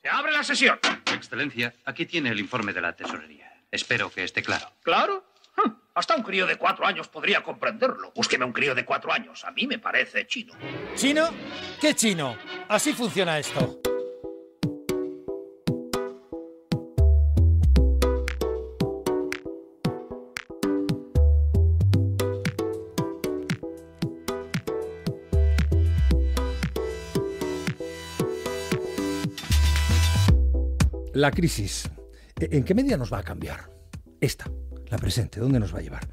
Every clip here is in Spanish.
Se abre la sesión. Excelencia, aquí tiene el informe de la tesorería. Espero que esté claro. ¿Claro? Hasta un crío de 4 años podría comprenderlo. Búsqueme un crío de 4 años. A mí me parece chino. ¿Chino? ¿Qué chino? Así funciona esto. La crisis, ¿en qué medida nos va a cambiar? Esta, la presente, ¿dónde nos va a llevar?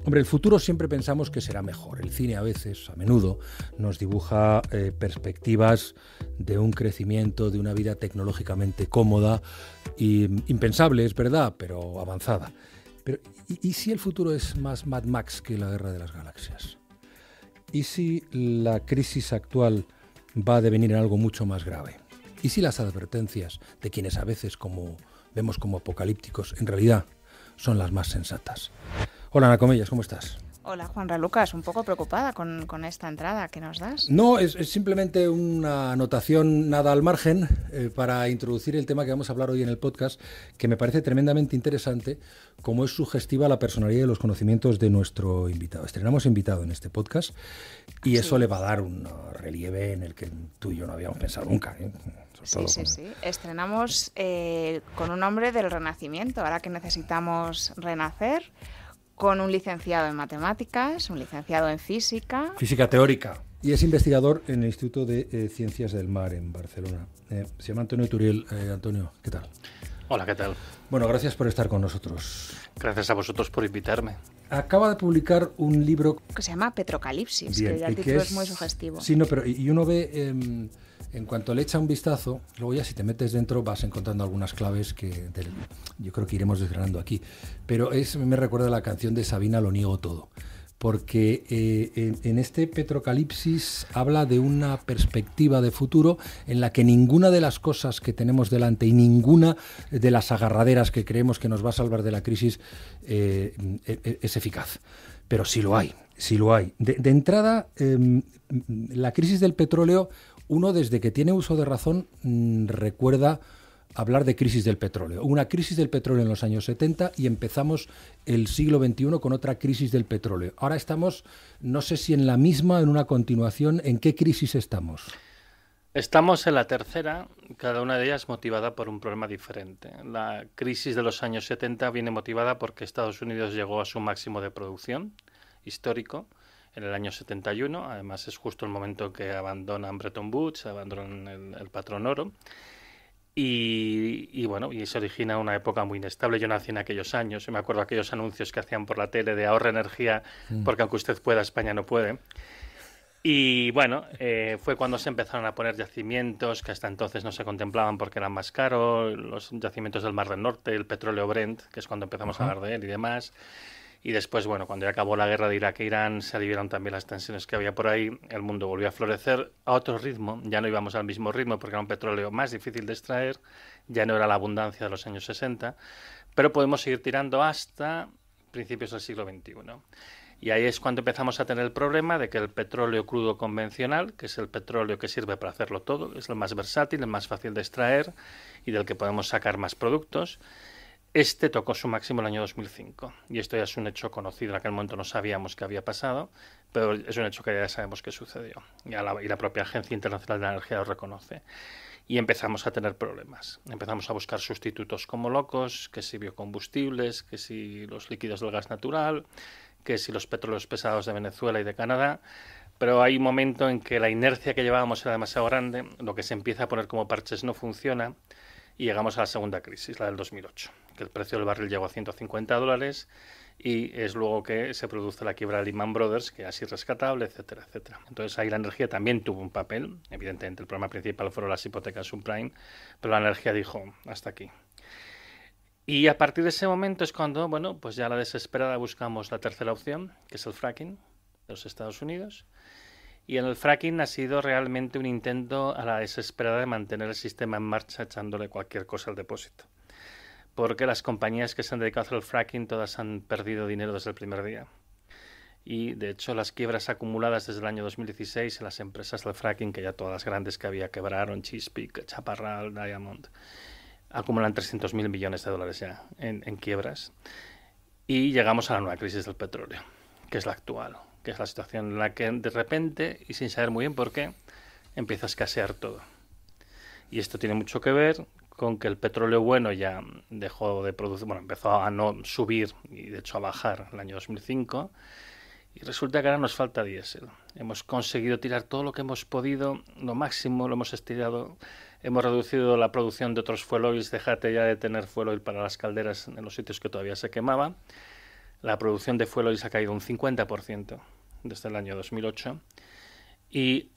Hombre, el futuro siempre pensamos que será mejor. El cine a veces, a menudo, nos dibuja perspectivas de un crecimiento, de una vida tecnológicamente cómoda e impensable, es verdad, pero avanzada. Pero, ¿y si el futuro es más Mad Max que la Guerra de las Galaxias? ¿Y si la crisis actual va a devenir en algo mucho más grave? ¿Y si las advertencias de quienes a veces vemos como apocalípticos en realidad son las más sensatas? Hola, Ana Comellas, ¿cómo estás? Hola, Juanra Lucas, un poco preocupada con esta entrada que nos das. No, es simplemente una anotación nada al margen para introducir el tema que vamos a hablar hoy en el podcast, que me parece tremendamente interesante, como es sugestiva la personalidad y los conocimientos de nuestro invitado. Estrenamos invitado en este podcast y eso le va a dar un relieve en el que tú y yo no habíamos pensado nunca, ¿eh? Sí. Estrenamos con un hombre del Renacimiento, ahora que necesitamos renacer, con un licenciado en matemáticas, un licenciado en física. Física teórica. Y es investigador en el Instituto de Ciencias del Mar en Barcelona. Se llama Antonio Turiel. Antonio, ¿qué tal? Hola, ¿qué tal? Bueno, gracias por estar con nosotros. Gracias a vosotros por invitarme. Acaba de publicar un libro que se llama Petrocalipsis, bien, que ya el título es muy sugestivo. Sí, no, pero y uno ve, en cuanto le echa un vistazo, luego ya si te metes dentro vas encontrando algunas claves que yo creo que iremos desgranando aquí. Pero me recuerda la canción de Sabina, Lo niego todo. Porque en este Petrocalipsis habla de una perspectiva de futuro en la que ninguna de las cosas que tenemos delante y ninguna de las agarraderas que creemos que nos va a salvar de la crisis es eficaz. Pero sí lo hay, sí lo hay. De entrada, la crisis del petróleo, uno desde que tiene uso de razón recuerda hablar de crisis del petróleo. Una crisis del petróleo en los años 70 y empezamos el siglo XXI con otra crisis del petróleo. Ahora estamos, no sé si en la misma, en una continuación. ¿En qué crisis estamos? Estamos en la tercera, cada una de ellas motivada por un problema diferente. La crisis de los años 70 viene motivada porque Estados Unidos llegó a su máximo de producción histórico en el año 71. Además es justo el momento que abandonan Bretton Woods, abandonan el patrón oro. Y bueno, y se origina una época muy inestable. Yo nací en aquellos años, y me acuerdo aquellos anuncios que hacían por la tele de ahorra energía, porque aunque usted pueda, España no puede. Y bueno, fue cuando se empezaron a poner yacimientos que hasta entonces no se contemplaban porque eran más caros, los yacimientos del Mar del Norte, el petróleo Brent, que es cuando empezamos a hablar de él y demás. Y después, bueno, cuando ya acabó la guerra de Irak e Irán, se aliviaron también las tensiones que había por ahí, el mundo volvió a florecer a otro ritmo, ya no íbamos al mismo ritmo porque era un petróleo más difícil de extraer, ya no era la abundancia de los años 60, pero podemos seguir tirando hasta principios del siglo XXI. Y ahí es cuando empezamos a tener el problema de que el petróleo crudo convencional, que es el petróleo que sirve para hacerlo todo, es el más versátil, el más fácil de extraer y del que podemos sacar más productos. Este tocó su máximo el año 2005 y esto ya es un hecho conocido. En aquel momento no sabíamos qué había pasado, pero es un hecho que ya sabemos que sucedió y la propia Agencia Internacional de la Energía lo reconoce. Y empezamos a tener problemas. Empezamos a buscar sustitutos como locos, que si biocombustibles, que si los líquidos del gas natural, que si los petróleos pesados de Venezuela y de Canadá. Pero hay un momento en que la inercia que llevábamos era demasiado grande, lo que se empieza a poner como parches no funciona. Y llegamos a la segunda crisis, la del 2008, que el precio del barril llegó a $150 y es luego que se produce la quiebra de Lehman Brothers, que es irrescatable, etcétera, etcétera. Entonces ahí la energía también tuvo un papel. Evidentemente el problema principal fueron las hipotecas subprime, pero la energía dijo hasta aquí. Y a partir de ese momento es cuando, bueno, pues ya a la desesperada buscamos la tercera opción, que es el fracking de los Estados Unidos. Y en el fracking ha sido realmente un intento a la desesperada de mantener el sistema en marcha echándole cualquier cosa al depósito. Porque las compañías que se han dedicado a hacer el fracking todas han perdido dinero desde el primer día. Y, de hecho, las quiebras acumuladas desde el año 2016 en las empresas del fracking, que ya todas las grandes que había quebraron, Chesapeake, Chaparral, Diamond, acumulan 300.000 millones de dólares ya en quiebras. Y llegamos a la nueva crisis del petróleo, que es la actual, que es la situación en la que de repente, y sin saber muy bien por qué, empieza a escasear todo. Y esto tiene mucho que ver con que el petróleo bueno ya dejó de producir, bueno, empezó a no subir y de hecho a bajar en el año 2005. Y resulta que ahora nos falta diésel. Hemos conseguido tirar todo lo que hemos podido, lo máximo lo hemos estirado. Hemos reducido la producción de otros fuel oils, déjate ya de tener fuel oil para las calderas en los sitios que todavía se quemaba. La producción de fuel oils ha caído un 50% desde el año 2008. Y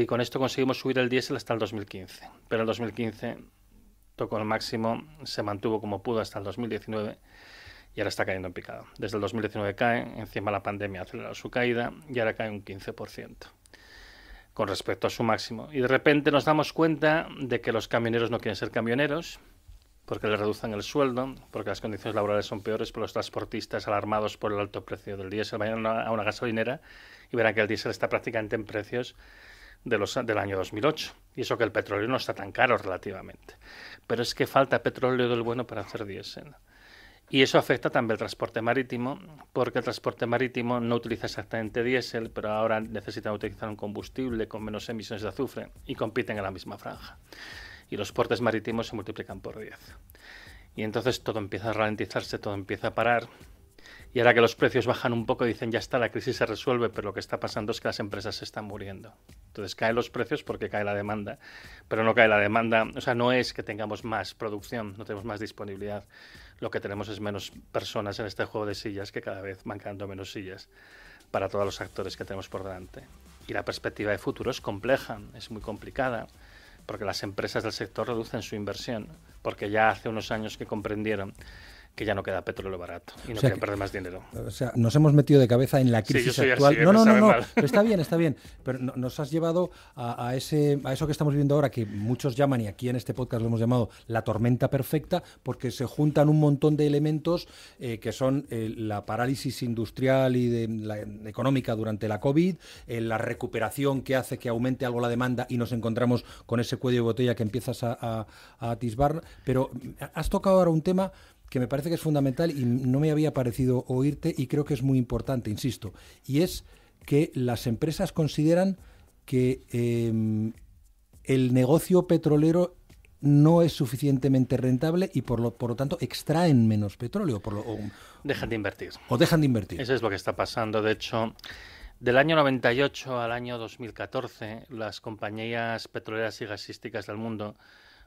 con esto conseguimos subir el diésel hasta el 2015. Pero el 2015 tocó el máximo, se mantuvo como pudo hasta el 2019. Y ahora está cayendo en picado. Desde el 2019 cae, encima la pandemia ha acelerado su caída y ahora cae un 15% con respecto a su máximo. Y de repente nos damos cuenta de que los camioneros no quieren ser camioneros porque les reducen el sueldo, porque las condiciones laborales son peores, por los transportistas alarmados por el alto precio del diésel. Vayan a una gasolinera y verán que el diésel está prácticamente en precios del año 2008. Y eso que el petróleo no está tan caro relativamente. Pero es que falta petróleo del bueno para hacer diésel. Y eso afecta también al transporte marítimo, porque el transporte marítimo no utiliza exactamente diésel, pero ahora necesitan utilizar un combustible con menos emisiones de azufre y compiten en la misma franja. Y los portes marítimos se multiplican por 10. Y entonces todo empieza a ralentizarse, todo empieza a parar. Y ahora que los precios bajan un poco, dicen, ya está, la crisis se resuelve, pero lo que está pasando es que las empresas se están muriendo. Entonces caen los precios porque cae la demanda, pero no cae la demanda, o sea, no es que tengamos más producción, no tenemos más disponibilidad. Lo que tenemos es menos personas en este juego de sillas, que cada vez van quedando menos sillas para todos los actores que tenemos por delante. Y la perspectiva de futuro es compleja, es muy complicada, porque las empresas del sector reducen su inversión, porque ya hace unos años que comprendieron que ya no queda petróleo barato y no quieren perder más dinero. O sea, nos hemos metido de cabeza en la crisis actual. Así, no. Está bien. Pero nos has llevado a eso que estamos viviendo ahora, que muchos llaman, y aquí en este podcast lo hemos llamado la tormenta perfecta, porque se juntan un montón de elementos que son la parálisis industrial y económica durante la COVID, la recuperación que hace que aumente algo la demanda y nos encontramos con ese cuello de botella que empiezas a atisbar. Pero has tocado ahora un tema que me parece que es fundamental y no me había parecido oírte, y creo que es muy importante, insisto, y es que las empresas consideran que el negocio petrolero no es suficientemente rentable y por lo tanto extraen menos petróleo. Dejan de invertir. O dejan de invertir. Eso es lo que está pasando. De hecho, del año 98 al año 2014, las compañías petroleras y gasísticas del mundo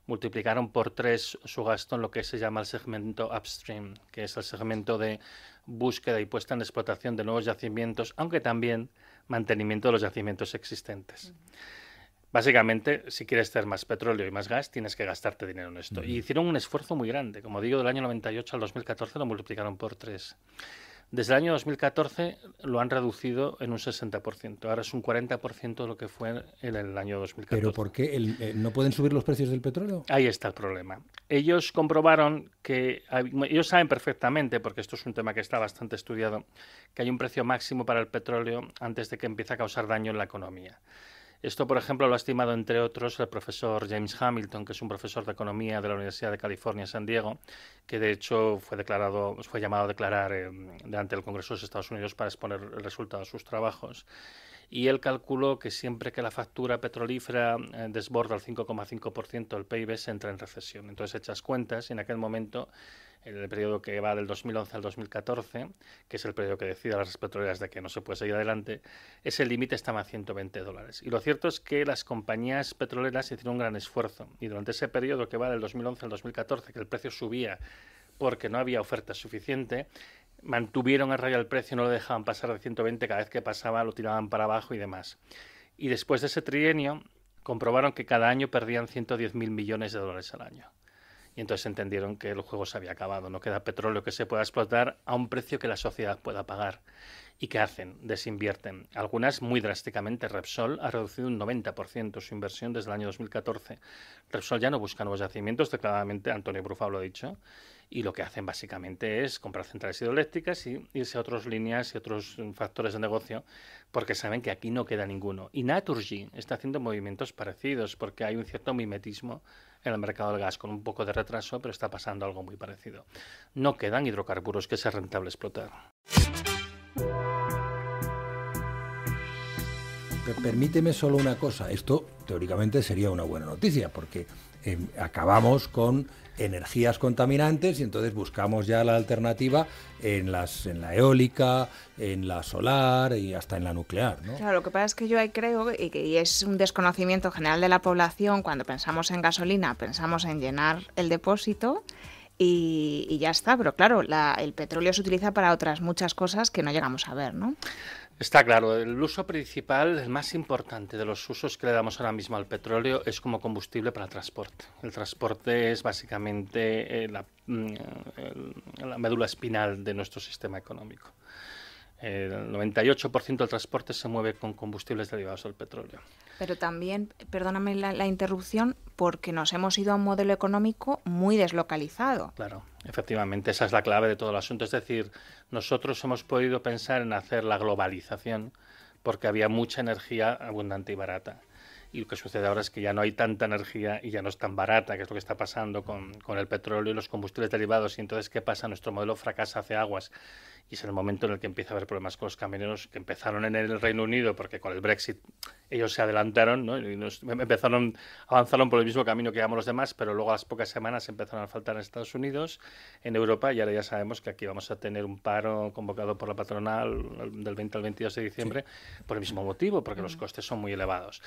multiplicaron por 3 su gasto en lo que se llama el segmento upstream, que es el segmento de búsqueda y puesta en explotación de nuevos yacimientos, aunque también mantenimiento de los yacimientos existentes. Básicamente, si quieres tener más petróleo y más gas, tienes que gastarte dinero en esto. Y hicieron un esfuerzo muy grande. Como digo, del año 98 al 2014 lo multiplicaron por 3. Desde el año 2014 lo han reducido en un 60%. Ahora es un 40% de lo que fue en el año 2014. ¿Pero por qué? ¿No pueden subir los precios del petróleo? Ahí está el problema. Ellos comprobaron que... Ellos saben perfectamente, porque esto es un tema que está bastante estudiado, que hay un precio máximo para el petróleo antes de que empiece a causar daño en la economía. Esto, por ejemplo, lo ha estimado, entre otros, el profesor James Hamilton, que es un profesor de economía de la Universidad de California en San Diego, que de hecho fue llamado a declarar delante del Congreso de los Estados Unidos para exponer el resultado de sus trabajos. Y él calculó que siempre que la factura petrolífera desborda el 5,5% del PIB, se entra en recesión. Entonces echas cuentas y en aquel momento, en el periodo que va del 2011 al 2014, que es el periodo que decide a las petroleras de que no se puede seguir adelante, ese límite estaba a $120. Y lo cierto es que las compañías petroleras hicieron un gran esfuerzo. Y durante ese periodo que va del 2011 al 2014, que el precio subía porque no había oferta suficiente, mantuvieron a raya el precio, no lo dejaban pasar de 120, cada vez que pasaba lo tiraban para abajo y demás. Y después de ese trienio, comprobaron que cada año perdían $110.000 millones al año. Y entonces entendieron que el juego se había acabado, no queda petróleo que se pueda explotar a un precio que la sociedad pueda pagar. ¿Y qué hacen? Desinvierten. Algunas muy drásticamente. Repsol ha reducido un 90% su inversión desde el año 2014. Repsol ya no busca nuevos yacimientos, declaradamente, Antonio Brufau lo ha dicho, y lo que hacen básicamente es comprar centrales hidroeléctricas y irse a otras líneas y otros factores de negocio, porque saben que aquí no queda ninguno. Y Naturgy está haciendo movimientos parecidos, porque hay un cierto mimetismo en el mercado del gas, con un poco de retraso, pero está pasando algo muy parecido. No quedan hidrocarburos que sea rentable explotar. Permíteme solo una cosa. Esto teóricamente sería una buena noticia, porque acabamos con energías contaminantes y entonces buscamos ya la alternativa en la eólica, en la solar y hasta en la nuclear, ¿no? Claro, lo que pasa es que yo ahí creo, y es un desconocimiento general de la población, cuando pensamos en gasolina, pensamos en llenar el depósito y ya está, pero claro, el petróleo se utiliza para otras muchas cosas que no llegamos a ver, ¿no? Está claro, el uso principal, el más importante de los usos que le damos ahora mismo al petróleo es como combustible para el transporte. El transporte es básicamente la médula espinal de nuestro sistema económico. El 98% del transporte se mueve con combustibles derivados del petróleo. Pero también, perdóname la interrupción, porque nos hemos ido a un modelo económico muy deslocalizado. Claro, efectivamente, esa es la clave de todo el asunto. Es decir, nosotros hemos podido pensar en hacer la globalización porque había mucha energía abundante y barata. Y lo que sucede ahora es que ya no hay tanta energía y ya no es tan barata, que es lo que está pasando con el petróleo y los combustibles derivados. Y entonces, ¿qué pasa? Nuestro modelo fracasa hace aguas. Y es el momento en el que empieza a haber problemas con los camioneros que empezaron en el Reino Unido, porque con el Brexit ellos se adelantaron, ¿no? Y avanzaron por el mismo camino que íbamos los demás, pero luego a las pocas semanas empezaron a faltar en Estados Unidos, en Europa, y ahora ya sabemos que aquí vamos a tener un paro convocado por la patronal del 20 al 22 de diciembre, sí, por el mismo motivo, porque los costes son muy elevados.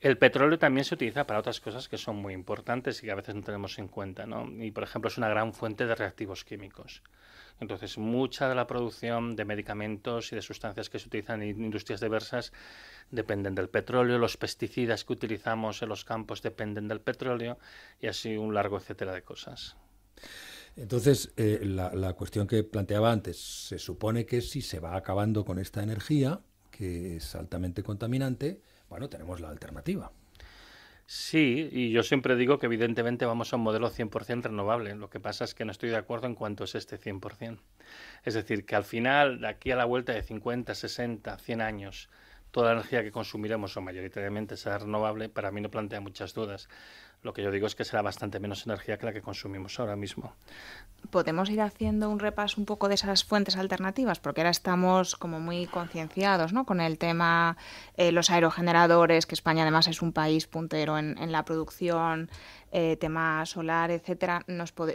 El petróleo también se utiliza para otras cosas que son muy importantes y que a veces no tenemos en cuenta, ¿no? Y, por ejemplo, es una gran fuente de reactivos químicos. Entonces, mucha de la producción de medicamentos y de sustancias que se utilizan en industrias diversas dependen del petróleo, los pesticidas que utilizamos en los campos dependen del petróleo y así un largo etcétera de cosas. Entonces, la cuestión que planteaba antes, se supone que si se va acabando con esta energía, que es altamente contaminante, bueno, tenemos la alternativa. Sí, y yo siempre digo que evidentemente vamos a un modelo 100% renovable. Lo que pasa es que no estoy de acuerdo en cuánto es este 100%. Es decir, que al final, de aquí a la vuelta de 50, 60, 100 años, toda la energía que consumiremos o mayoritariamente será renovable, para mí no plantea muchas dudas. Lo que yo digo es que será bastante menos energía que la que consumimos ahora mismo. ¿Podemos ir haciendo un repaso un poco de esas fuentes alternativas? Porque ahora estamos como muy concienciados, ¿no? Con el tema, los aerogeneradores, que España además es un país puntero en la producción, tema solar, etcétera.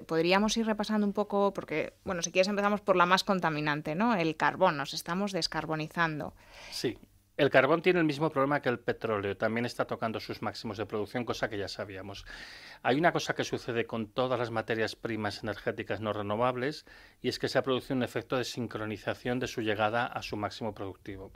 ¿Podríamos ir repasando un poco? Porque, bueno, si quieres empezamos por la más contaminante, ¿no? El carbón, nos estamos descarbonizando. Sí. El carbón tiene el mismo problema que el petróleo, también está tocando sus máximos de producción, cosa que ya sabíamos. Hay una cosa que sucede con todas las materias primas energéticas no renovables y es que se ha producido un efecto de sincronización de su llegada a su máximo productivo.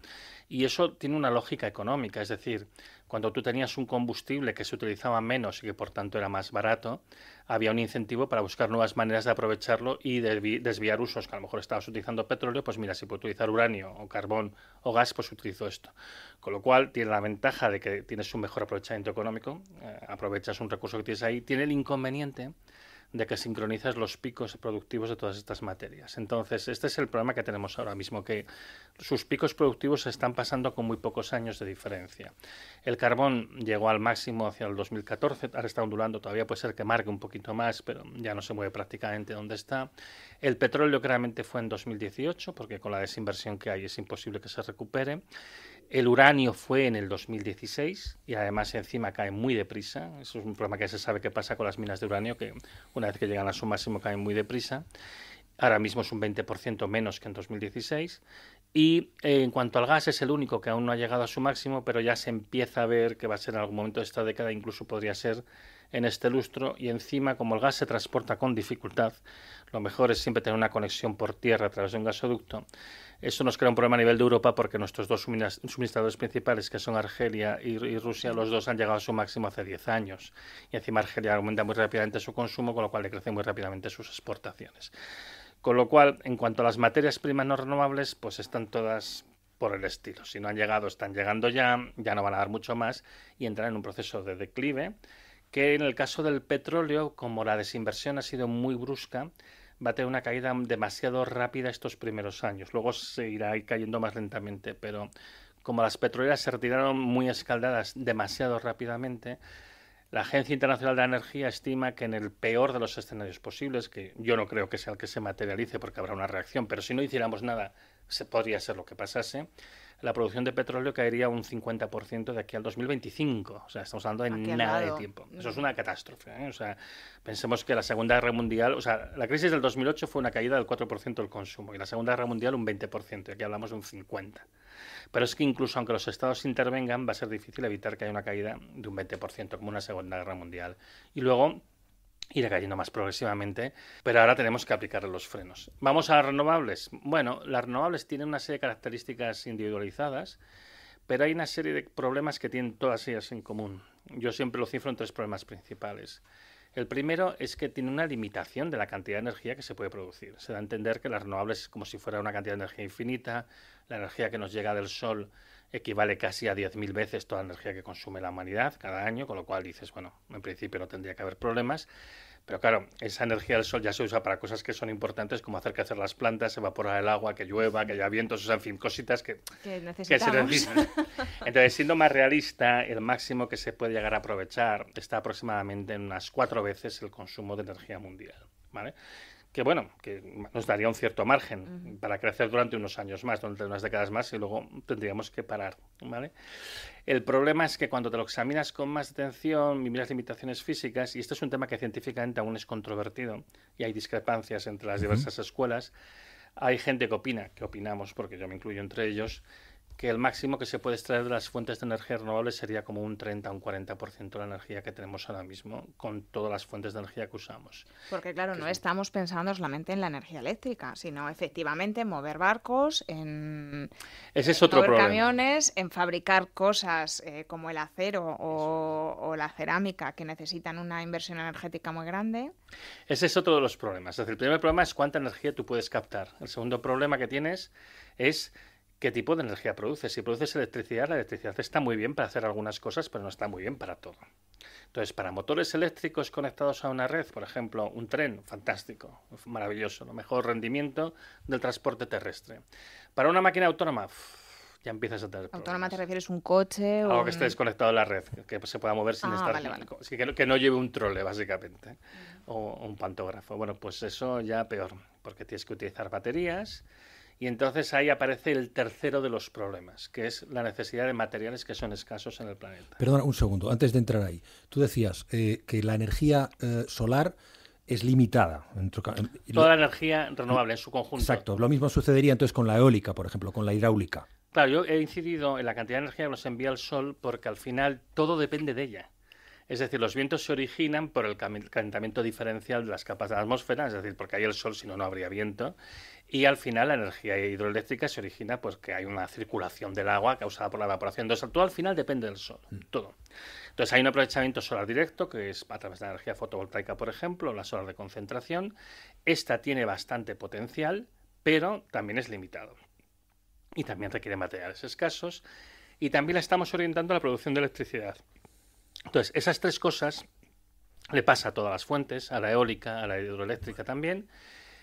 Y eso tiene una lógica económica, es decir, cuando tú tenías un combustible que se utilizaba menos y que por tanto era más barato, había un incentivo para buscar nuevas maneras de aprovecharlo y desviar usos, que a lo mejor estabas utilizando petróleo, pues mira, si puedo utilizar uranio o carbón o gas, pues utilizo esto. Con lo cual tiene la ventaja de que tienes un mejor aprovechamiento económico, aprovechas un recurso que tienes ahí, tiene el inconveniente de que sincronizas los picos productivos de todas estas materias. Entonces, este es el problema que tenemos ahora mismo, que sus picos productivos se están pasando con muy pocos años de diferencia. El carbón llegó al máximo hacia el 2014, ahora está ondulando, todavía puede ser que marque un poquito más, pero ya no se mueve prácticamente donde está. El petróleo claramente fue en 2018, porque con la desinversión que hay es imposible que se recupere. El uranio fue en el 2016 y además encima cae muy deprisa. Eso es un problema que se sabe que pasa con las minas de uranio, que una vez que llegan a su máximo caen muy deprisa. Ahora mismo es un 20% menos que en 2016. Y en cuanto al gas, es el único que aún no ha llegado a su máximo, pero ya se empieza a ver que va a ser en algún momento de esta década, incluso podría ser en este lustro. Y encima, como el gas se transporta con dificultad, lo mejor es siempre tener una conexión por tierra a través de un gasoducto. Eso nos crea un problema a nivel de Europa porque nuestros dos suministradores principales, que son Argelia y Rusia, los dos han llegado a su máximo hace 10 años. Y encima Argelia aumenta muy rápidamente su consumo, con lo cual le crecen muy rápidamente sus exportaciones. Con lo cual, en cuanto a las materias primas no renovables, pues están todas por el estilo. Si no han llegado, están llegando ya no van a dar mucho más y entran en un proceso de declive, que en el caso del petróleo, como la desinversión ha sido muy brusca, va a tener una caída demasiado rápida estos primeros años. Luego se irá cayendo más lentamente, pero como las petroleras se retiraron muy escaldadas demasiado rápidamente, la Agencia Internacional de la Energía estima que en el peor de los escenarios posibles, que yo no creo que sea el que se materialice porque habrá una reacción, pero si no hiciéramos nada, podría ser lo que pasase, la producción de petróleo caería un 50% de aquí al 2025. O sea, estamos hablando de nada de tiempo. Eso es una catástrofe, ¿eh? O sea, pensemos que la Segunda Guerra Mundial, o sea, la crisis del 2008 fue una caída del 4% del consumo y la Segunda Guerra Mundial un 20%. Aquí hablamos de un 50%. Pero es que incluso aunque los estados intervengan, va a ser difícil evitar que haya una caída de un 20%, como una Segunda Guerra Mundial. Y luego irá cayendo más progresivamente, pero ahora tenemos que aplicar los frenos. ¿Vamos a las renovables? Bueno, las renovables tienen una serie de características individualizadas, pero hay una serie de problemas que tienen todas ellas en común. Yo siempre lo cifro en 3 problemas principales. El primero es que tiene una limitación de la cantidad de energía que se puede producir. Se da a entender que las renovables es como si fuera una cantidad de energía infinita. La energía que nos llega del sol equivale casi a 10.000 veces toda la energía que consume la humanidad cada año, con lo cual dices, bueno, en principio no tendría que haber problemas. Pero claro, esa energía del sol ya se usa para cosas que son importantes, como hacer crecer las plantas, evaporar el agua, que llueva, que haya vientos, o sea, en fin, cositas que se necesitan. Entonces, siendo más realista, el máximo que se puede llegar a aprovechar está aproximadamente en unas 4 veces el consumo de energía mundial, ¿vale? Que bueno, que nos daría un cierto margen para crecer durante unos años más, durante unas décadas más, y luego tendríamos que parar, ¿vale? El problema es que cuando te lo examinas con más atención y miras limitaciones físicas, y esto es un tema que científicamente aún es controvertido, y hay discrepancias entre las diversas escuelas, hay gente que opina, que opinamos, porque yo me incluyo entre ellos, que el máximo que se puede extraer de las fuentes de energía renovables sería como un 30 o un 40% de la energía que tenemos ahora mismo con todas las fuentes de energía que usamos. Porque claro, no estamos pensando solamente en la energía eléctrica, sino efectivamente en mover barcos, en mover camiones, en fabricar cosas como el acero o la cerámica que necesitan una inversión energética muy grande. Ese es otro de los problemas. Es decir, el primer problema es cuánta energía tú puedes captar. El segundo problema que tienes es ¿qué tipo de energía produces? Si produces electricidad, la electricidad está muy bien para hacer algunas cosas, pero no está muy bien para todo. Entonces, para motores eléctricos conectados a una red, por ejemplo, un tren, fantástico, maravilloso, lo mejor rendimiento del transporte terrestre. Para una máquina autónoma, ya empiezas a tener problemas. ¿Autónoma te refieres un coche o algo que esté desconectado de la red, que se pueda mover sin estar... Vale. Que no lleve un trole, básicamente, o un pantógrafo. Bueno, pues eso ya peor, porque tienes que utilizar baterías. Y entonces ahí aparece el tercero de los problemas, que es la necesidad de materiales que son escasos en el planeta. Perdona, un segundo, antes de entrar ahí. Tú decías que la energía solar es limitada. Toda la energía renovable en su conjunto. Exacto. Lo mismo sucedería entonces con la eólica, por ejemplo, con la hidráulica. Claro, yo he incidido en la cantidad de energía que nos envía el sol porque al final todo depende de ella. Es decir, los vientos se originan por el calentamiento diferencial de las capas de la atmósfera, es decir, porque hay el sol, si no, no habría viento. Y al final la energía hidroeléctrica se origina porque hay una circulación del agua causada por la evaporación. Entonces, todo al final depende del sol, todo. Entonces, hay un aprovechamiento solar directo, que es a través de la energía fotovoltaica, por ejemplo, la solar de concentración. Esta tiene bastante potencial, pero también es limitado. Y también requiere materiales escasos. Y también la estamos orientando a la producción de electricidad. Entonces, esas 3 cosas le pasa a todas las fuentes, a la eólica, a la hidroeléctrica también.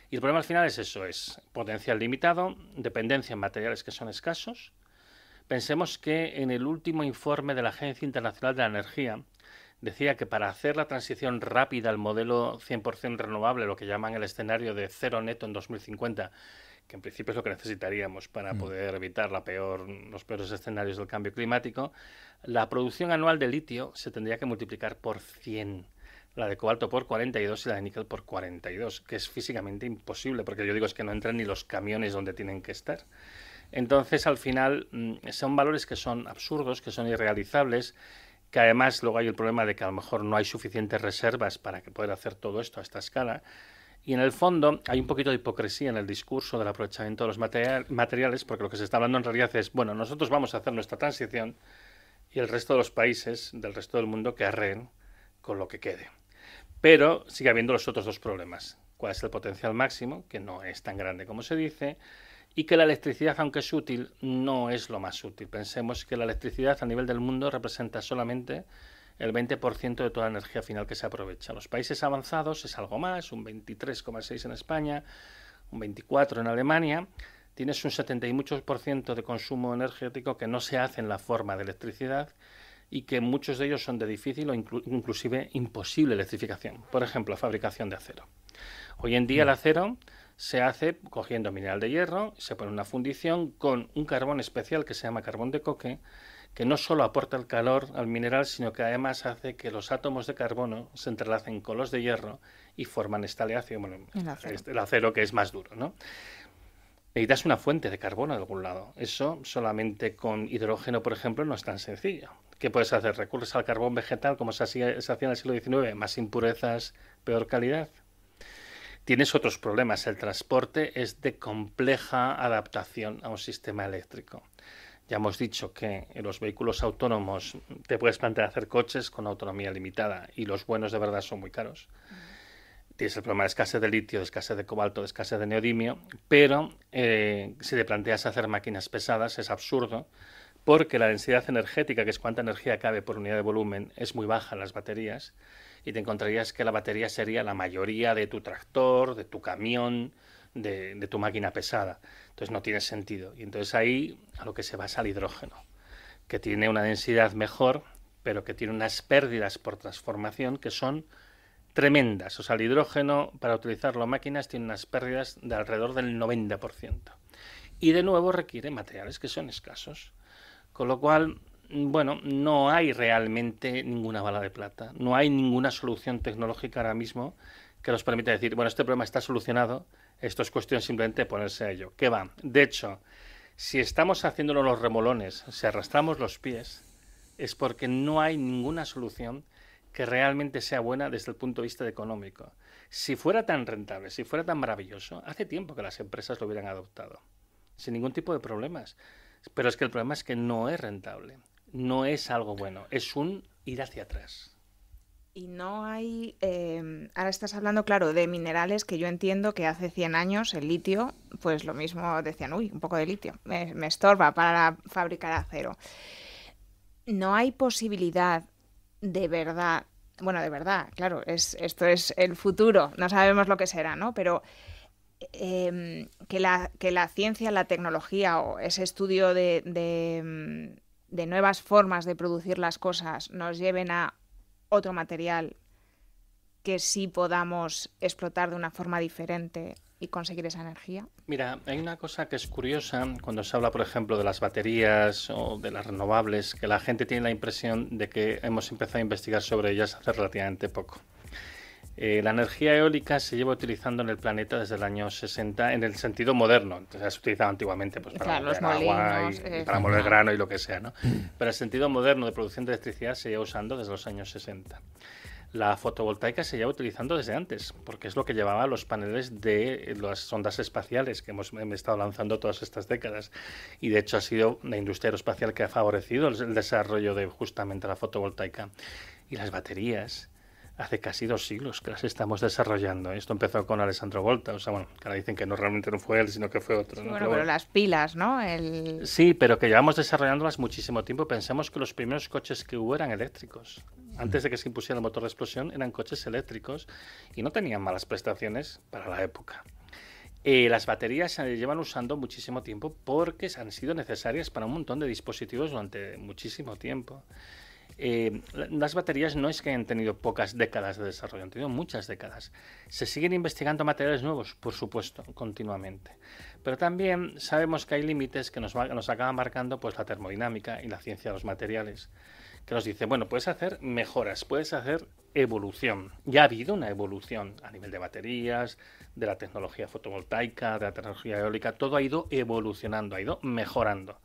Y el problema al final es eso, es potencial limitado, dependencia en materiales que son escasos. Pensemos que en el último informe de la Agencia Internacional de la Energía decía que para hacer la transición rápida al modelo 100% renovable, lo que llaman el escenario de cero neto en 2050, que en principio es lo que necesitaríamos para poder evitar los peores escenarios del cambio climático, la producción anual de litio se tendría que multiplicar por 100, la de cobalto por 42 y la de níquel por 42, que es físicamente imposible, porque yo digo es que no entran ni los camiones donde tienen que estar. Entonces, al final, son valores que son absurdos, que son irrealizables, que además luego hay el problema de que a lo mejor no hay suficientes reservas para poder hacer todo esto a esta escala. Y en el fondo hay un poquito de hipocresía en el discurso del aprovechamiento de los materiales, porque lo que se está hablando en realidad es, bueno, nosotros vamos a hacer nuestra transición y el resto de los países del resto del mundo que arreen con lo que quede. Pero sigue habiendo los otros 2 problemas, cuál es el potencial máximo, que no es tan grande como se dice, y que la electricidad, aunque es útil, no es lo más útil. Pensemos que la electricidad a nivel del mundo representa solamente el 20% de toda la energía final que se aprovecha. Los países avanzados es algo más, un 23,6% en España, un 24% en Alemania. Tienes un 70 y muchos % de consumo energético que no se hace en la forma de electricidad y que muchos de ellos son de difícil o inclusive imposible electrificación. Por ejemplo, fabricación de acero. Hoy en día el acero se hace cogiendo mineral de hierro, se pone una fundición con un carbón especial que se llama carbón de coque, que no solo aporta el calor al mineral, sino que además hace que los átomos de carbono se entrelacen con los de hierro y forman esta aleación, bueno, el acero que es más duro, ¿no? Necesitas una fuente de carbono de algún lado. Eso solamente con hidrógeno, por ejemplo, no es tan sencillo. ¿Qué puedes hacer? ¿Recurres al carbón vegetal como se hacía en el siglo XIX? Más impurezas, peor calidad. Tienes otros problemas. El transporte es de compleja adaptación a un sistema eléctrico. Ya hemos dicho que en los vehículos autónomos te puedes plantear hacer coches con autonomía limitada y los buenos de verdad son muy caros. Tienes el problema de escasez de litio, de escasez de cobalto, de escasez de neodimio, pero si te planteas hacer máquinas pesadas es absurdo porque la densidad energética, que es cuánta energía cabe por unidad de volumen, es muy baja en las baterías y te encontrarías que la batería sería la mayoría de tu tractor, de tu camión, de tu máquina pesada. Entonces no tiene sentido. Y entonces ahí a lo que se va es al hidrógeno, que tiene una densidad mejor, pero que tiene unas pérdidas por transformación que son tremendas. O sea, el hidrógeno, para utilizarlo en máquinas, tiene unas pérdidas de alrededor del 90%. Y de nuevo requiere materiales que son escasos. Con lo cual, bueno, no hay realmente ninguna bala de plata. No hay ninguna solución tecnológica ahora mismo que nos permita decir, bueno, este problema está solucionado, esto es cuestión simplemente de ponerse a ello. ¿Qué va? De hecho, si estamos haciéndolo los remolones, si arrastramos los pies, es porque no hay ninguna solución que realmente sea buena desde el punto de vista económico. Si fuera tan rentable, si fuera tan maravilloso, hace tiempo que las empresas lo hubieran adoptado, sin ningún tipo de problemas. Pero es que el problema es que no es rentable, no es algo bueno, es un ir hacia atrás. Y no hay... ahora estás hablando, claro, de minerales que yo entiendo que hace 100 años el litio, pues lo mismo decían, uy, un poco de litio, me estorba para fabricar acero. No hay posibilidad de verdad, bueno, de verdad, claro, esto es el futuro, no sabemos lo que será, ¿no? Pero que la ciencia, la tecnología o ese estudio de nuevas formas de producir las cosas nos lleven a otro material que sí podamos explotar de una forma diferente y conseguir esa energía. Mira, hay una cosa que es curiosa cuando se habla, por ejemplo, de las baterías o de las renovables, que la gente tiene la impresión de que hemos empezado a investigar sobre ellas hace relativamente poco. La energía eólica se lleva utilizando en el planeta desde el año 60 en el sentido moderno. Entonces se utilizaba antiguamente pues, para moler agua y para moler grano y lo que sea, ¿no? Pero el sentido moderno de producción de electricidad se lleva usando desde los años 60. La fotovoltaica se lleva utilizando desde antes, porque es lo que llevaba los paneles de las sondas espaciales que hemos estado lanzando todas estas décadas. Y de hecho ha sido la industria aeroespacial que ha favorecido el desarrollo de justamente la fotovoltaica. Y las baterías, hace casi 2 siglos que las estamos desarrollando. Esto empezó con Alessandro Volta, o sea, bueno, que ahora dicen que no realmente no fue él, sino que fue otro. Sí, ¿no? pero las pilas, ¿no? Sí, pero que llevamos desarrollándolas muchísimo tiempo. Pensemos que los primeros coches que hubo eran eléctricos. Antes de que se impusiera el motor de explosión, eran coches eléctricos y no tenían malas prestaciones para la época. Las baterías se llevan usando muchísimo tiempo porque han sido necesarias para un montón de dispositivos durante muchísimo tiempo. Las baterías no es que hayan tenido pocas décadas de desarrollo, han tenido muchas décadas. Se siguen investigando materiales nuevos, por supuesto, continuamente. Pero también sabemos que hay límites que nos acaban marcando pues, la termodinámica y la ciencia de los materiales, que nos dice, bueno, puedes hacer mejoras, puedes hacer evolución. Ya ha habido una evolución a nivel de baterías, de la tecnología fotovoltaica, de la tecnología eólica, todo ha ido evolucionando, ha ido mejorando.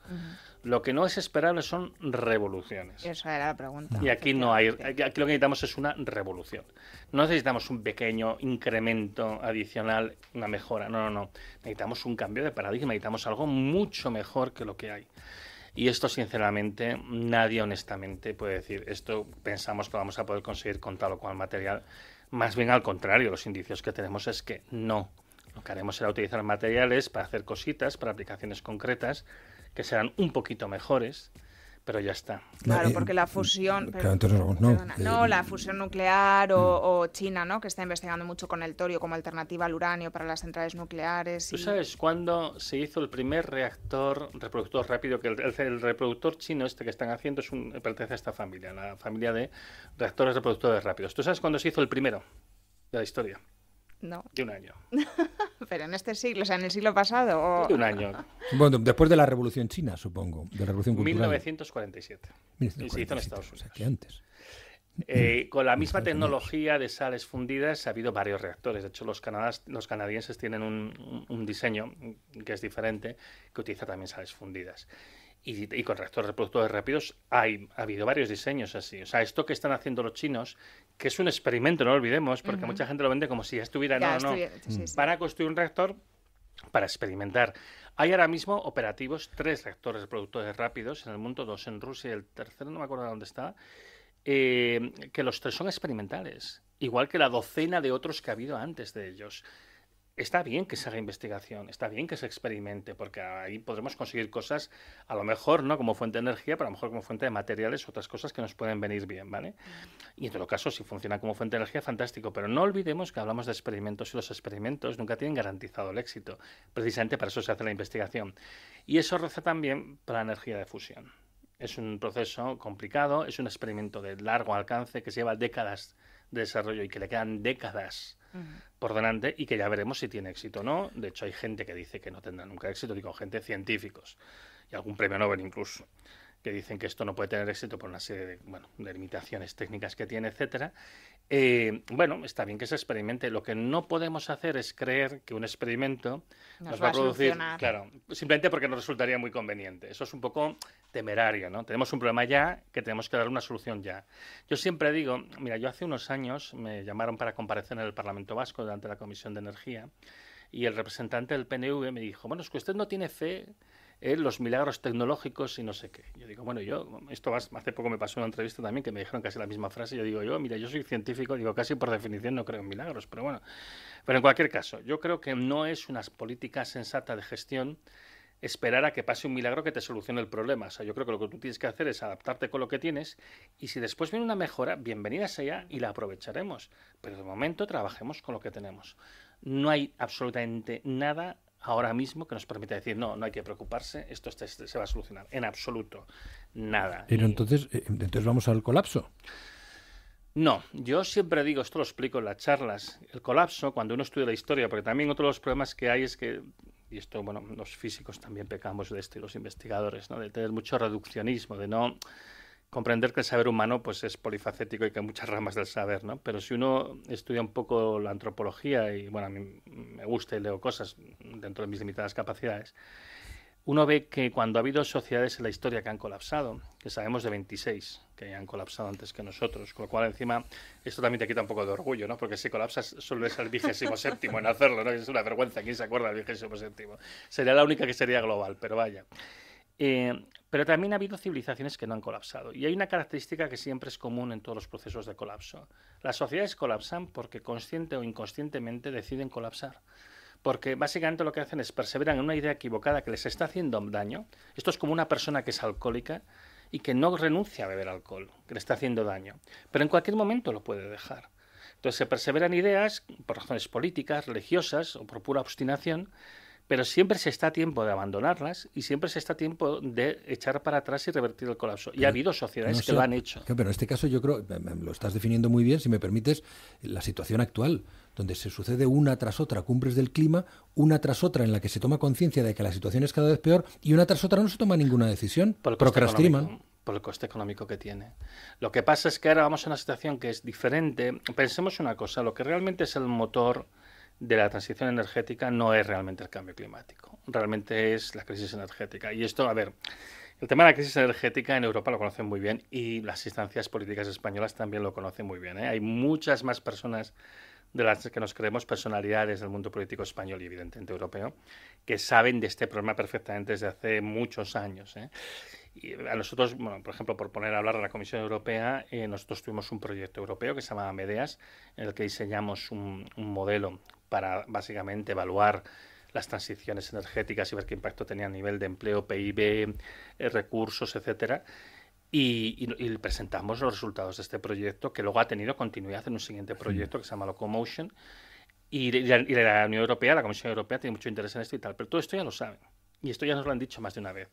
Lo que no es esperable son revoluciones. Esa era la pregunta. Y aquí no hay, aquí lo que necesitamos es una revolución. No necesitamos un pequeño incremento adicional, una mejora. No. Necesitamos un cambio de paradigma, necesitamos algo mucho mejor que lo que hay. Y esto, sinceramente, nadie honestamente puede decir, esto pensamos que lo vamos a poder conseguir con tal o cual material. Más bien al contrario, los indicios que tenemos es que no. Lo que haremos será utilizar materiales para hacer cositas, para aplicaciones concretas, que serán un poquito mejores, pero ya está. Claro, porque la fusión... Claro, entonces no. No, la fusión nuclear o China, ¿no? Que está investigando mucho con el torio como alternativa al uranio para las centrales nucleares. ¿Tú sabes cuándo se hizo el primer reactor reproductor rápido? Que el reproductor chino este que están haciendo pertenece a esta familia, la familia de reactores reproductores rápidos. ¿Tú sabes cuándo se hizo el primero de la historia? No. De un año. Pero en este siglo, o sea, en el siglo pasado. O... De un año. Bueno, después de la Revolución China, supongo, de la Revolución Cultural. 1947. Y se hizo en Estados Unidos. O sea, que antes. Con la misma tecnología de sales fundidas ha habido varios reactores. De hecho, los canadienses tienen un diseño que es diferente, que utiliza también sales fundidas. Y con reactores reproductores rápidos ha habido varios diseños así. O sea, esto que están haciendo los chinos, que es un experimento, no lo olvidemos, porque mucha gente lo vende como si ya estuviera... Sí. Van a construir un reactor para experimentar. Hay ahora mismo operativos 3 reactores reproductores rápidos en el mundo, 2 en Rusia y el tercero no me acuerdo dónde está, que los 3 son experimentales, igual que la docena de otros que ha habido antes de ellos. Está bien que se haga investigación, está bien que se experimente, porque ahí podremos conseguir cosas, a lo mejor no como fuente de energía, pero a lo mejor como fuente de materiales, otras cosas que nos pueden venir bien, ¿vale? Y en todo caso, si funciona como fuente de energía, fantástico, pero no olvidemos que hablamos de experimentos y los experimentos nunca tienen garantizado el éxito. Precisamente para eso se hace la investigación. Y eso roza también para la energía de fusión. Es un proceso complicado, es un experimento de largo alcance que lleva décadas de desarrollo y que le quedan décadas por delante y que ya veremos si tiene éxito o no. De hecho, hay gente que dice que no tendrá nunca éxito, digo, gente científicos y algún premio Nobel incluso, que dicen que esto no puede tener éxito por una serie de limitaciones técnicas que tiene, etcétera. Bueno, está bien que se experimente. Lo que no podemos hacer es creer que un experimento nos va a producir, claro, simplemente porque nos resultaría muy conveniente. Eso es un poco temerario, ¿no? Tenemos un problema ya que tenemos que dar una solución ya. Yo siempre digo, mira, yo hace unos años me llamaron para comparecer en el Parlamento Vasco delante de la Comisión de Energía y el representante del PNV me dijo, bueno, es que usted no tiene fe los milagros tecnológicos y no sé qué. Yo digo, bueno, hace poco me pasó una entrevista también que me dijeron casi la misma frase. Yo digo, mira, yo soy científico, digo, casi por definición no creo en milagros, pero bueno. Pero en cualquier caso, yo creo que no es una política sensata de gestión esperar a que pase un milagro que te solucione el problema. O sea, yo creo que lo que tú tienes que hacer es adaptarte con lo que tienes y si después viene una mejora, bienvenida sea y la aprovecharemos. Pero de momento trabajemos con lo que tenemos. No hay absolutamente nada ahora mismo que nos permita decir, no hay que preocuparse, esto se va a solucionar. En absoluto, nada. Pero entonces vamos al colapso. No, yo siempre digo, esto lo explico en las charlas, el colapso, cuando uno estudia la historia, porque también otro de los problemas que hay es que, y esto, bueno, los físicos también pecamos de esto y los investigadores, ¿no? De tener mucho reduccionismo, de no comprender que el saber humano pues es polifacético y que hay muchas ramas del saber, ¿no? Pero si uno estudia un poco la antropología y, bueno, a mí me gusta y leo cosas dentro de mis limitadas capacidades, uno ve que cuando ha habido sociedades en la historia que han colapsado, que sabemos de 26 que han colapsado antes que nosotros, con lo cual encima esto también te quita un poco de orgullo, ¿no? Porque si colapsas solo es el 27º en hacerlo, ¿no? Es una vergüenza, ¿quién se acuerda del 27º? Sería la única que sería global, pero vaya. Pero también ha habido civilizaciones que no han colapsado. Y hay una característica que siempre es común en todos los procesos de colapso. Las sociedades colapsan porque consciente o inconscientemente deciden colapsar. Porque básicamente lo que hacen es perseveran en una idea equivocada que les está haciendo daño. Esto es como una persona que es alcohólica y que no renuncia a beber alcohol, que le está haciendo daño. Pero en cualquier momento lo puede dejar. Entonces se perseveran ideas por razones políticas, religiosas o por pura obstinación, pero siempre se está a tiempo de abandonarlas y siempre se está a tiempo de echar para atrás y revertir el colapso. Y ha habido sociedades que lo han hecho. Pero en este caso yo creo, lo estás definiendo muy bien, si me permites, la situación actual, donde se sucede una tras otra cumbres del clima, una tras otra en la que se toma conciencia de que la situación es cada vez peor y una tras otra no se toma ninguna decisión, procrastinan. Por el coste económico que tiene. Lo que pasa es que ahora vamos a una situación que es diferente. Pensemos una cosa, lo que realmente es el motor de la transición energética no es realmente el cambio climático, realmente es la crisis energética. Y esto, a ver, el tema de la crisis energética en Europa lo conocen muy bien y las instancias políticas españolas también lo conocen muy bien, ¿eh? Hay muchas más personas de las que nos creemos, personalidades del mundo político español y evidentemente europeo, que saben de este problema perfectamente desde hace muchos años, ¿eh? Y a nosotros, bueno, por ejemplo, por poner a hablar de la Comisión Europea, nosotros tuvimos un proyecto europeo que se llamaba MEDEAS, en el que diseñamos un modelo para básicamente evaluar las transiciones energéticas y ver qué impacto tenía a nivel de empleo, PIB, recursos, etcétera. Y presentamos los resultados de este proyecto, que luego ha tenido continuidad en un siguiente proyecto que se llama Locomotion. Y la Unión Europea, la Comisión Europea, tiene mucho interés en esto y tal. Pero todo esto ya lo saben. Y esto ya nos lo han dicho más de una vez.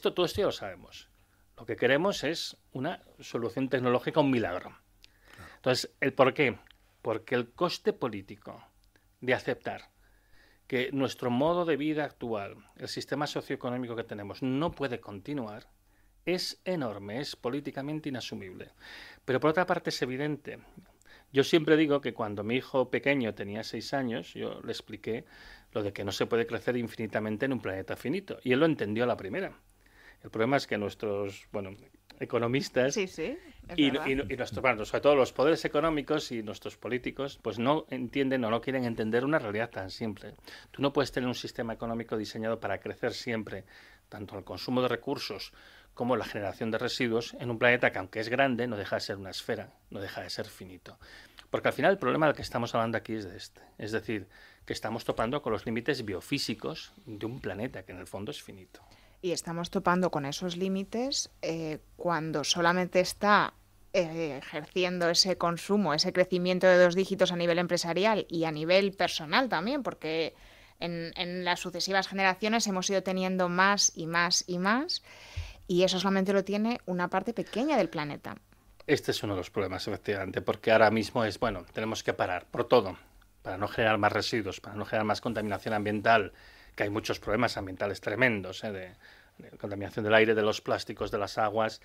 Todo esto ya lo sabemos. Lo que queremos es una solución tecnológica, un milagro. Entonces, ¿el por qué? Porque el coste político de aceptar que nuestro modo de vida actual, el sistema socioeconómico que tenemos, no puede continuar, es enorme, es políticamente inasumible. Pero por otra parte es evidente. Yo siempre digo que cuando mi hijo pequeño tenía 6 años, yo le expliqué lo de que no se puede crecer infinitamente en un planeta finito. Y él lo entendió a la primera. El problema es que nuestros, economistas y nuestros, sobre todo los poderes económicos y nuestros políticos, pues no entienden o no quieren entender una realidad tan simple. Tú no puedes tener un sistema económico diseñado para crecer siempre, tanto el consumo de recursos como la generación de residuos, en un planeta que, aunque es grande, no deja de ser una esfera, no deja de ser finito. Porque al final el problema del que estamos hablando aquí es de este. Es decir, que estamos topando con los límites biofísicos de un planeta que en el fondo es finito. Y estamos topando con esos límites cuando solamente está ejerciendo ese consumo, ese crecimiento de 2 dígitos a nivel empresarial y a nivel personal también, porque en las sucesivas generaciones hemos ido teniendo más y más y más, y eso solamente lo tiene una parte pequeña del planeta. Este es uno de los problemas, efectivamente, porque ahora mismo tenemos que parar por todo, para no generar más residuos, para no generar más contaminación ambiental, que hay muchos problemas ambientales tremendos, de contaminación del aire, de los plásticos, de las aguas,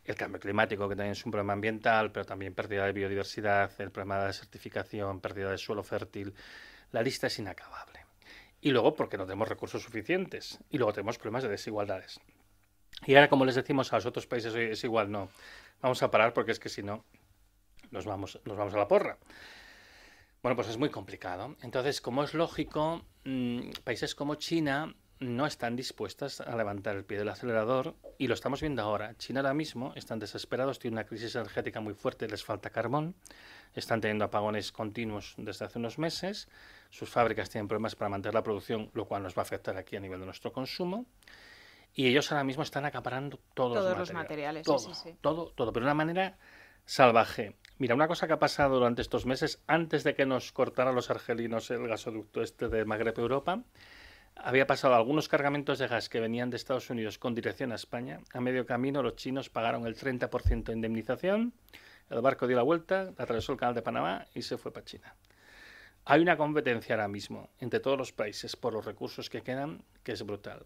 el cambio climático, que también es un problema ambiental, pero también pérdida de biodiversidad, el problema de la desertificación, pérdida de suelo fértil. La lista es inacabable. Y luego porque no tenemos recursos suficientes. Y luego tenemos problemas de desigualdades. Y ahora, como les decimos a los otros países, es igual, no. Vamos a parar porque es que si no nos vamos a la porra. Bueno, pues es muy complicado. Entonces, como es lógico, países como China no están dispuestas a levantar el pie del acelerador y lo estamos viendo ahora. China ahora mismo están desesperados, tiene una crisis energética muy fuerte, les falta carbón, están teniendo apagones continuos desde hace unos meses, sus fábricas tienen problemas para mantener la producción, lo cual nos va a afectar aquí a nivel de nuestro consumo. Y ellos ahora mismo están acaparando todos los materiales. Todo, pero de una manera salvaje. Mira, una cosa que ha pasado durante estos meses, antes de que nos cortaran los argelinos el gasoducto de Magreb-Europa, había pasado algunos cargamentos de gas que venían de Estados Unidos con dirección a España. A medio camino los chinos pagaron el 30% de indemnización, el barco dio la vuelta, atravesó el canal de Panamá y se fue para China. Hay una competencia ahora mismo entre todos los países por los recursos que quedan, que es brutal.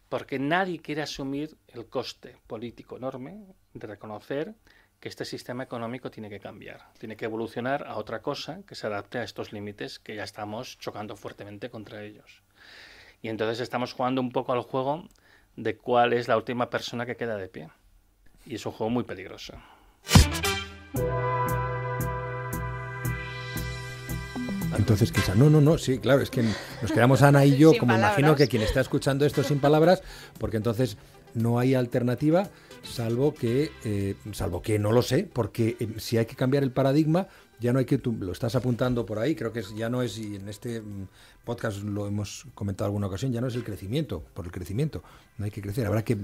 Porque nadie quiere asumir el coste político enorme de reconocer que este sistema económico tiene que cambiar, tiene que evolucionar a otra cosa que se adapte a estos límites que ya estamos chocando fuertemente contra ellos. Y entonces estamos jugando un poco al juego de cuál es la última persona que queda de pie. Y es un juego muy peligroso. Entonces, quizá, no, sí, claro, es que nos quedamos Ana y yo, como palabras. Imagino que quien está escuchando esto sin palabras, porque entonces no hay alternativa, salvo que no lo sé, porque si hay que cambiar el paradigma, ya no hay que, tú lo estás apuntando por ahí, creo que ya no es, y en este podcast lo hemos comentado en alguna ocasión, ya no es el crecimiento, por el crecimiento, no hay que crecer, habrá que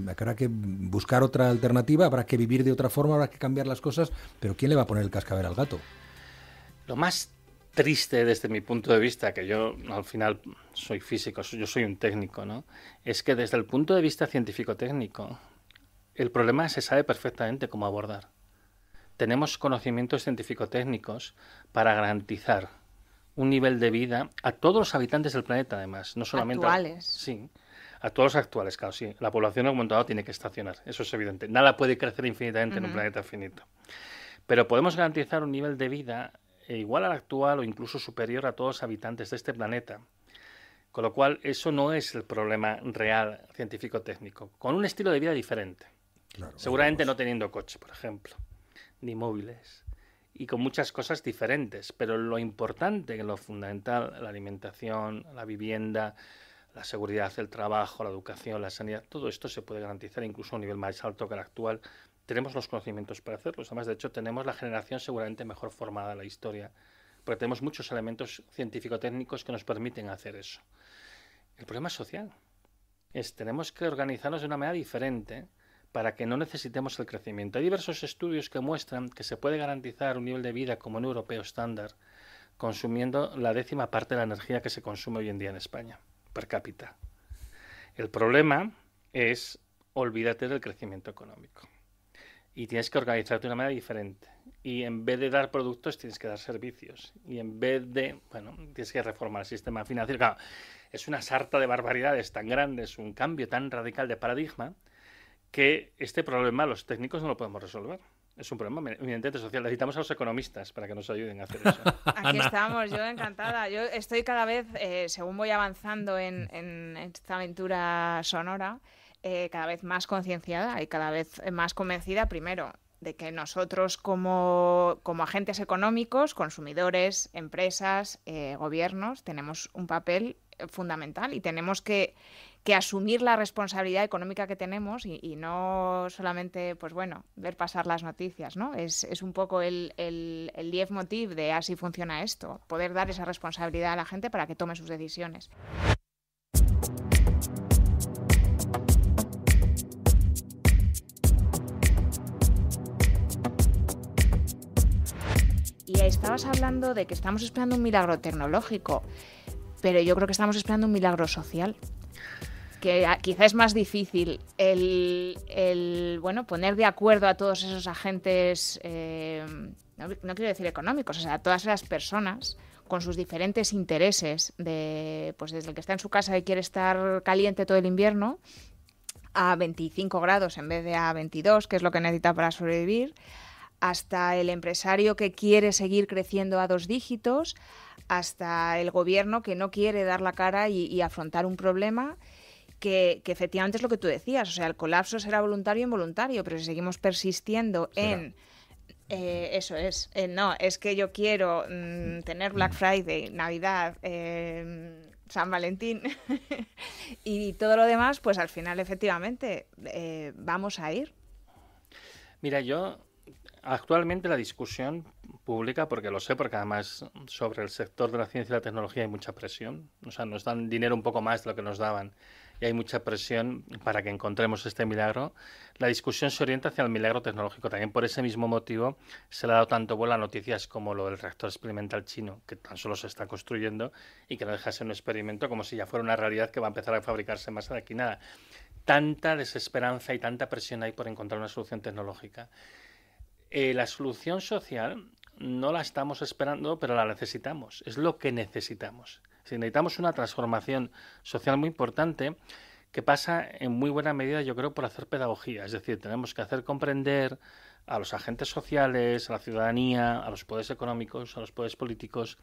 buscar otra alternativa, habrá que vivir de otra forma, habrá que cambiar las cosas, pero ¿quién le va a poner el cascabel al gato? Lo más triste desde mi punto de vista, que yo al final soy físico, yo soy un técnico, ¿no? Es que desde el punto de vista científico-técnico, el problema se sabe perfectamente cómo abordar. Tenemos conocimientos científico-técnicos para garantizar un nivel de vida a todos los habitantes del planeta, además, no solamente actuales. Sí, a todos los actuales, claro, sí. La población en un momento dado tiene que estacionar, eso es evidente. Nada puede crecer infinitamente en un planeta finito. Pero podemos garantizar un nivel de vida igual al actual o incluso superior a todos los habitantes de este planeta. Con lo cual, eso no es el problema real científico-técnico. Con un estilo de vida diferente. Claro, seguramente no teniendo coche, por ejemplo, ni móviles, y con muchas cosas diferentes. Pero lo importante, lo fundamental, la alimentación, la vivienda, la seguridad, el trabajo, la educación, la sanidad, todo esto se puede garantizar incluso a un nivel más alto que el actual. Tenemos los conocimientos para hacerlo. Además, de hecho, tenemos la generación seguramente mejor formada en la historia, porque tenemos muchos elementos científico-técnicos que nos permiten hacer eso. El problema es social. Tenemos que organizarnos de una manera diferente para que no necesitemos el crecimiento. Hay diversos estudios que muestran que se puede garantizar un nivel de vida como un europeo estándar consumiendo la 10ª parte de la energía que se consume hoy en día en España, per cápita. El problema es olvídate del crecimiento económico y tienes que organizarte de una manera diferente. Y en vez de dar productos, tienes que dar servicios. Y en vez de, tienes que reformar el sistema financiero. Claro, es una sarta de barbaridades tan grande, es un cambio tan radical de paradigma, que este problema los técnicos no lo podemos resolver. Es un problema eminentemente social. Necesitamos a los economistas para que nos ayuden a hacer eso. Aquí estamos, yo encantada. Yo estoy cada vez, según voy avanzando en esta aventura sonora, cada vez más concienciada y cada vez más convencida, primero, de que nosotros como agentes económicos, consumidores, empresas, gobiernos, tenemos un papel fundamental y tenemos que asumir la responsabilidad económica que tenemos y no solamente, ver pasar las noticias, ¿no? Es un poco el leitmotiv de así funciona esto, poder dar esa responsabilidad a la gente para que tome sus decisiones. Y estabas hablando de que estamos esperando un milagro tecnológico, pero yo creo que estamos esperando un milagro social, que quizá es más difícil poner de acuerdo a todos esos agentes, no quiero decir económicos, o sea, a todas esas personas con sus diferentes intereses, desde el que está en su casa y quiere estar caliente todo el invierno, a 25 grados en vez de a 22, que es lo que necesita para sobrevivir, hasta el empresario que quiere seguir creciendo a 2 dígitos, hasta el gobierno que no quiere dar la cara y afrontar un problema que efectivamente es lo que tú decías. O sea, el colapso será voluntario o involuntario, pero si seguimos persistiendo en... eso es. No, es que yo quiero tener Black Friday, Navidad, San Valentín y todo lo demás, pues al final efectivamente vamos a ir. Mira, yo... Actualmente la discusión pública, porque lo sé, porque además sobre el sector de la ciencia y la tecnología hay mucha presión, o sea, nos dan dinero un poco más de lo que nos daban y hay mucha presión para que encontremos este milagro. La discusión se orienta hacia el milagro tecnológico. También por ese mismo motivo se le ha dado tanto vuelo a noticias como lo del reactor experimental chino, que tan solo se está construyendo y que no deja de ser un experimento como si ya fuera una realidad que va a empezar a fabricarse más de aquí nada. Tanta desesperanza y tanta presión hay por encontrar una solución tecnológica. La solución social no la estamos esperando, pero la necesitamos. Es lo que necesitamos. Si necesitamos una transformación social muy importante que pasa en muy buena medida, yo creo, por hacer pedagogía. Es decir, tenemos que hacer comprender a los agentes sociales, a la ciudadanía, a los poderes económicos, a los poderes políticos,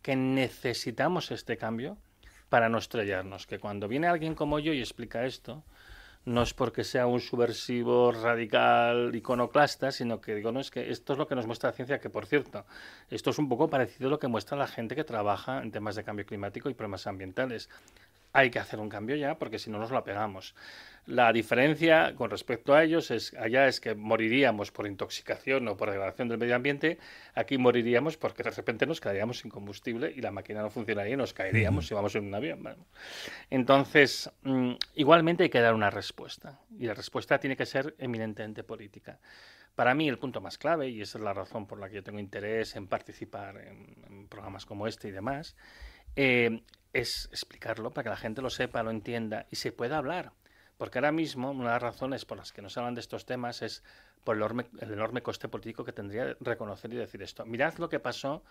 que necesitamos este cambio para no estrellarnos. Que cuando viene alguien como yo y explica esto, no es porque sea un subversivo radical iconoclasta, sino que digo, no, es que esto es lo que nos muestra la ciencia, que por cierto, esto es un poco parecido a lo que muestra la gente que trabaja en temas de cambio climático y problemas ambientales. Hay que hacer un cambio ya, porque si no nos la pegamos. La diferencia con respecto a ellos allá es que moriríamos por intoxicación o por degradación del medio ambiente. Aquí moriríamos porque de repente nos quedaríamos sin combustible y la máquina no funcionaría y nos caeríamos si vamos en un avión. Bueno. Entonces, igualmente hay que dar una respuesta y la respuesta tiene que ser eminentemente política. Para mí el punto más clave, y esa es la razón por la que yo tengo interés en participar en programas como este y demás, es explicarlo para que la gente lo sepa, lo entienda y se pueda hablar. Porque ahora mismo una de las razones por las que no se hablan de estos temas es por el enorme coste político que tendría reconocer y decir esto. Mirad lo que pasó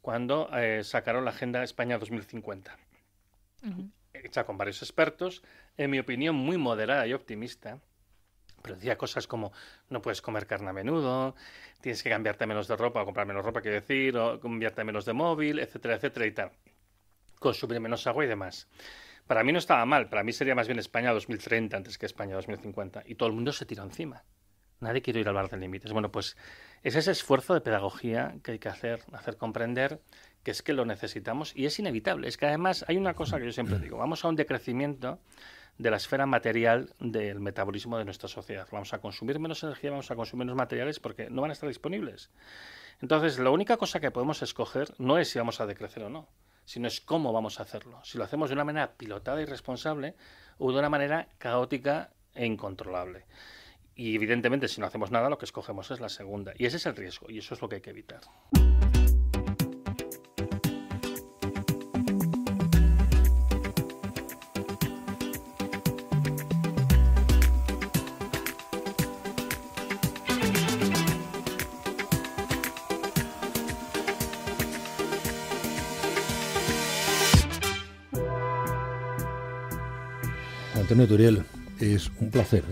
cuando sacaron la Agenda España 2050. Hecha con varios expertos, en mi opinión muy moderada y optimista, pero decía cosas como no puedes comer carne a menudo, tienes que cambiarte menos de ropa o comprar menos ropa, quiero decir, o cambiarte menos de móvil, etcétera, etcétera y tal. Consumir menos agua y demás. Para mí no estaba mal, para mí sería más bien España 2030 antes que España 2050. Y todo el mundo se tiró encima. Nadie quiere ir al bar de límites. Bueno, pues es ese esfuerzo de pedagogía que hay que hacer comprender que es que lo necesitamos y es inevitable. Es que además hay una cosa que yo siempre digo, vamos a un decrecimiento de la esfera material del metabolismo de nuestra sociedad. Vamos a consumir menos energía, vamos a consumir menos materiales porque no van a estar disponibles. Entonces, la única cosa que podemos escoger no es si vamos a decrecer o no, sino es cómo vamos a hacerlo. Si lo hacemos de una manera pilotada y responsable o de una manera caótica e incontrolable. Y evidentemente, si no hacemos nada, lo que escogemos es la segunda. Y ese es el riesgo, y eso es lo que hay que evitar. Antonio Turiel, es un placer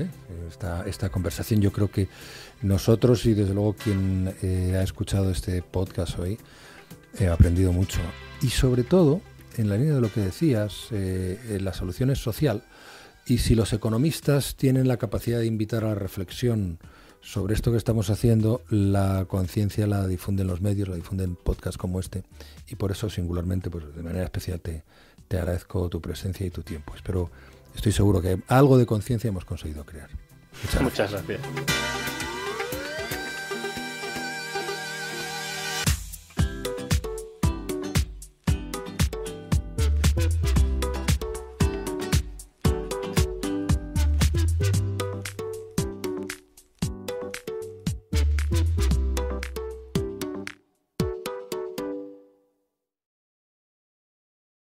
esta conversación. Yo creo que nosotros y desde luego quien ha escuchado este podcast hoy ha aprendido mucho. Y sobre todo, en la línea de lo que decías, la solución es social. Y si los economistas tienen la capacidad de invitar a la reflexión sobre esto que estamos haciendo, la conciencia la difunden los medios, la difunden podcasts como este. Y por eso, singularmente, pues de manera especial te agradezco tu presencia y tu tiempo. Estoy seguro que algo de conciencia hemos conseguido crear. Muchas gracias.